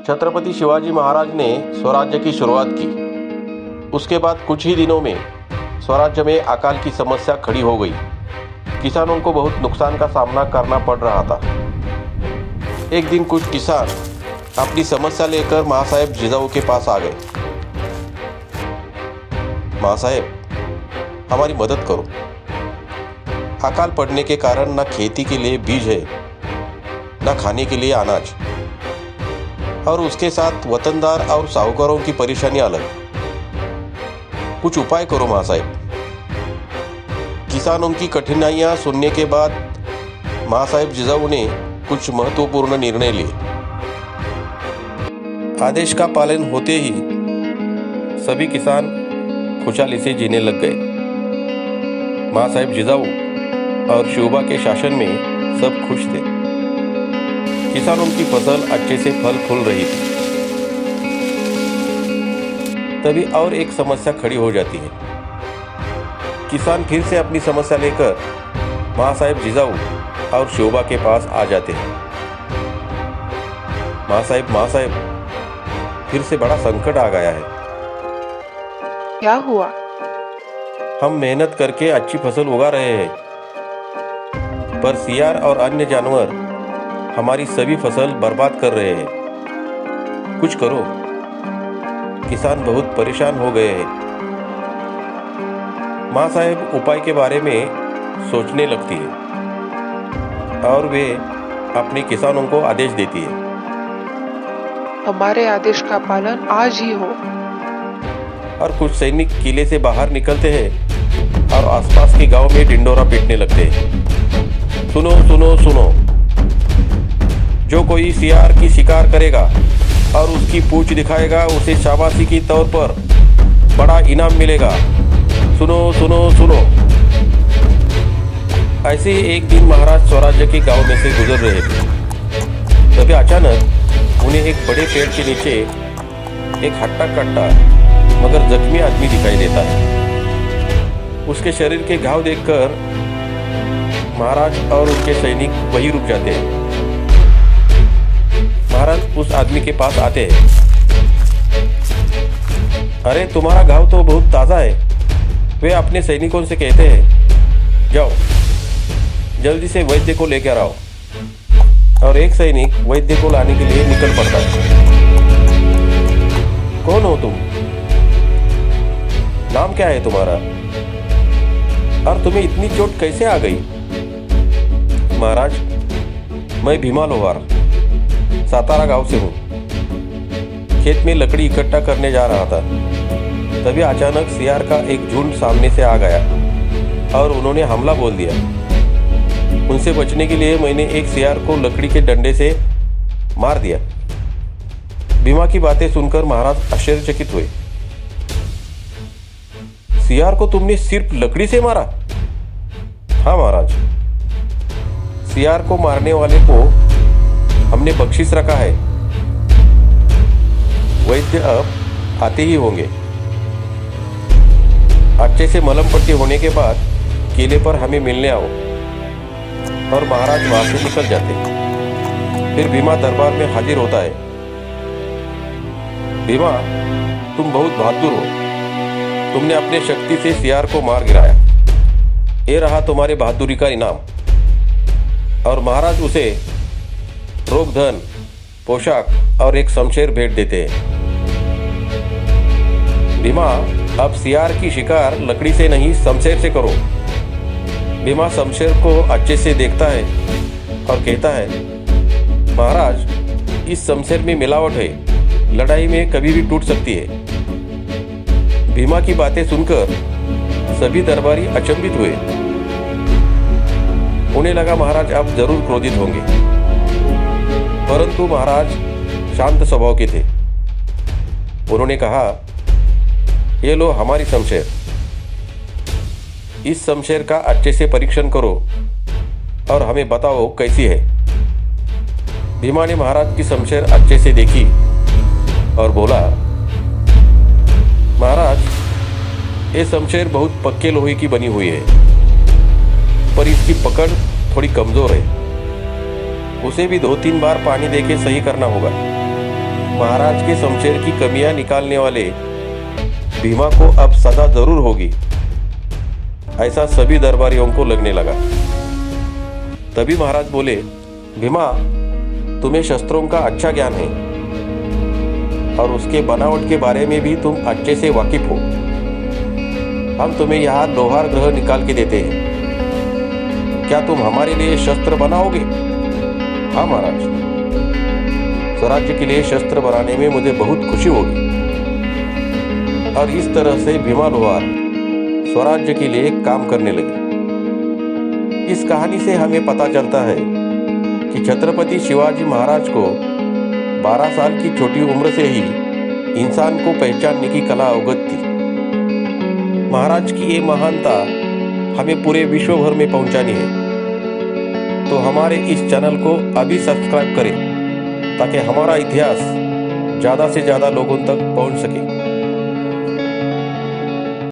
छत्रपति शिवाजी महाराज ने स्वराज्य की शुरुआत की। उसके बाद कुछ ही दिनों में स्वराज्य में अकाल की समस्या खड़ी हो गई। किसानों को बहुत नुकसान का सामना करना पड़ रहा था। एक दिन कुछ किसान अपनी समस्या लेकर महासाहेब जिजाऊ के पास आ गए। महासाहेब, हमारी मदद करो। अकाल पड़ने के कारण न खेती के लिए बीज है, न खाने के लिए अनाज, और उसके साथ वतनदार और साहूकारों की परेशानी अलग। कुछ उपाय करो महासाहेब। किसानों की कठिनाइयां सुनने के बाद महासाहेब जिजाऊ ने कुछ महत्वपूर्ण निर्णय लिए। आदेश का पालन होते ही सभी किसान खुशहाली से जीने लग गए। महासाहेब जिजाऊ और शिवबा के शासन में सब खुश थे। किसानों की फसल अच्छे से फल फूल रही थी। तभी और एक समस्या खड़ी हो जाती है। किसान फिर से अपनी समस्या लेकर महासाहेब जिजाऊ और शिवबा के पास आ जाते हैं। महासाहेब, फिर से बड़ा संकट आ गया है। क्या हुआ? हम मेहनत करके अच्छी फसल उगा रहे हैं, पर सियार और अन्य जानवर हमारी सभी फसल बर्बाद कर रहे हैं। कुछ करो। किसान बहुत परेशान हो गए हैं। माँ साहेब उपाय के बारे में सोचने लगती है और वे अपने किसानों को आदेश देती है। हमारे आदेश का पालन आज ही हो। और कुछ सैनिक किले से बाहर निकलते हैं और आसपास के गांव में ढिंडोरा पीटने लगते हैं। सुनो सुनो सुनो, जो कोई सियार की शिकार करेगा और उसकी पूंछ दिखाएगा, उसे शाबाशी के तौर पर बड़ा इनाम मिलेगा। सुनो सुनो सुनो। ऐसे ही एक दिन महाराज स्वराज्य के गांव में से गुजर रहे थे। तभी अचानक उन्हें एक बड़े पेड़ के नीचे एक हट्टा कट्टा मगर जख्मी आदमी दिखाई देता है। उसके शरीर के घाव देखकर महाराज और उनके सैनिक वहीं रुक जाते हैं। महाराज उस आदमी के पास आते हैं। अरे, तुम्हारा घाव तो बहुत ताज़ा है। वे अपने सैनिकों से कहते हैं, जाओ जल्दी से वैद्य को लेकर आओ। और एक सैनिक वैद्य को लाने के लिए निकल पड़ता है। कौन हो तुम? नाम क्या है तुम्हारा? और तुम्हें इतनी चोट कैसे आ गई? महाराज, मैं भीमा लोहार सातारा गांव से हूँ। खेत में लकड़ी इकट्ठा करने जा रहा था। तभी अचानक सियार का एक झुंड सामने से आ गया और उन्होंने हमला बोल दिया। उनसे बचने के लिए मैंने एक सियार को लकड़ी के डंडे से मार दिया। भीमा की बातें सुनकर महाराज आश्चर्यचकित हुए। सियार को तुमने सिर्फ लकड़ी से मारा? हाँ महाराज, सियार को मारने वाले को हमने बख्शिश रखा है। वैद्य अब आते ही होंगे। अच्छे से मलम पट्टी होने के बाद किले पर हमें मिलने आओ। और महाराज वहां से निकल जाते। फिर भीमा दरबार में हाजिर होता है। भीमा, तुम बहुत बहादुर हो। तुमने अपने शक्ति से सियार को मार गिराया। ये रहा तुम्हारे बहादुरी का इनाम। और महाराज उसे रोग धन, पोशाक और एक शमशेर भेंट देते हैं। भीमा, अब सियार की शिकार लकड़ी से नहीं शमशेर से करो। भीमा शमशेर को अच्छे से देखता है और कहता है, महाराज, इस शमशेर में मिलावट है। लड़ाई में कभी भी टूट सकती है। भीमा की बातें सुनकर सभी दरबारी अचंभित हुए। उन्हें लगा महाराज अब जरूर क्रोधित होंगे, परंतु महाराज शांत स्वभाव के थे। उन्होंने कहा, ये लो हमारी शमशेर। इस शमशेर का अच्छे से परीक्षण करो और हमें बताओ कैसी है। भीमा ने महाराज की शमशेर अच्छे से देखी और बोला, महाराज, ये शमशेर बहुत पक्के लोहे की बनी हुई है, पर इसकी पकड़ थोड़ी कमजोर है। उसे भी 2-3 बार पानी देके सही करना होगा। महाराज के शमशेर की कमियां निकालने वाले भीमा को अब सजा जरूर होगी, ऐसा सभी दरबारियों को लगने लगा। तभी महाराज बोले, भीमा, तुम्हें शस्त्रों का अच्छा ज्ञान है और उसके बनावट के बारे में भी तुम अच्छे से वाकिफ हो। हम तुम्हें यहाँ लोहार ग्रह निकाल के देते हैं, क्या तुम हमारे लिए शस्त्र बनाओगे? हाँ महाराज, स्वराज्य के लिए शस्त्र बनाने में मुझे बहुत खुशी होगी। और इस तरह से भीमा लोहार स्वराज्य के लिए काम करने लगे। इस कहानी से हमें पता चलता है कि छत्रपति शिवाजी महाराज को 12 साल की छोटी उम्र से ही इंसान को पहचानने की कला अवगत थी। महाराज की ये महानता हमें पूरे विश्व भर में पहुंचानी है। तो हमारे इस चैनल को अभी सब्सक्राइब करें ताकि हमारा इतिहास ज़्यादा से ज़्यादा लोगों तक पहुंच सके।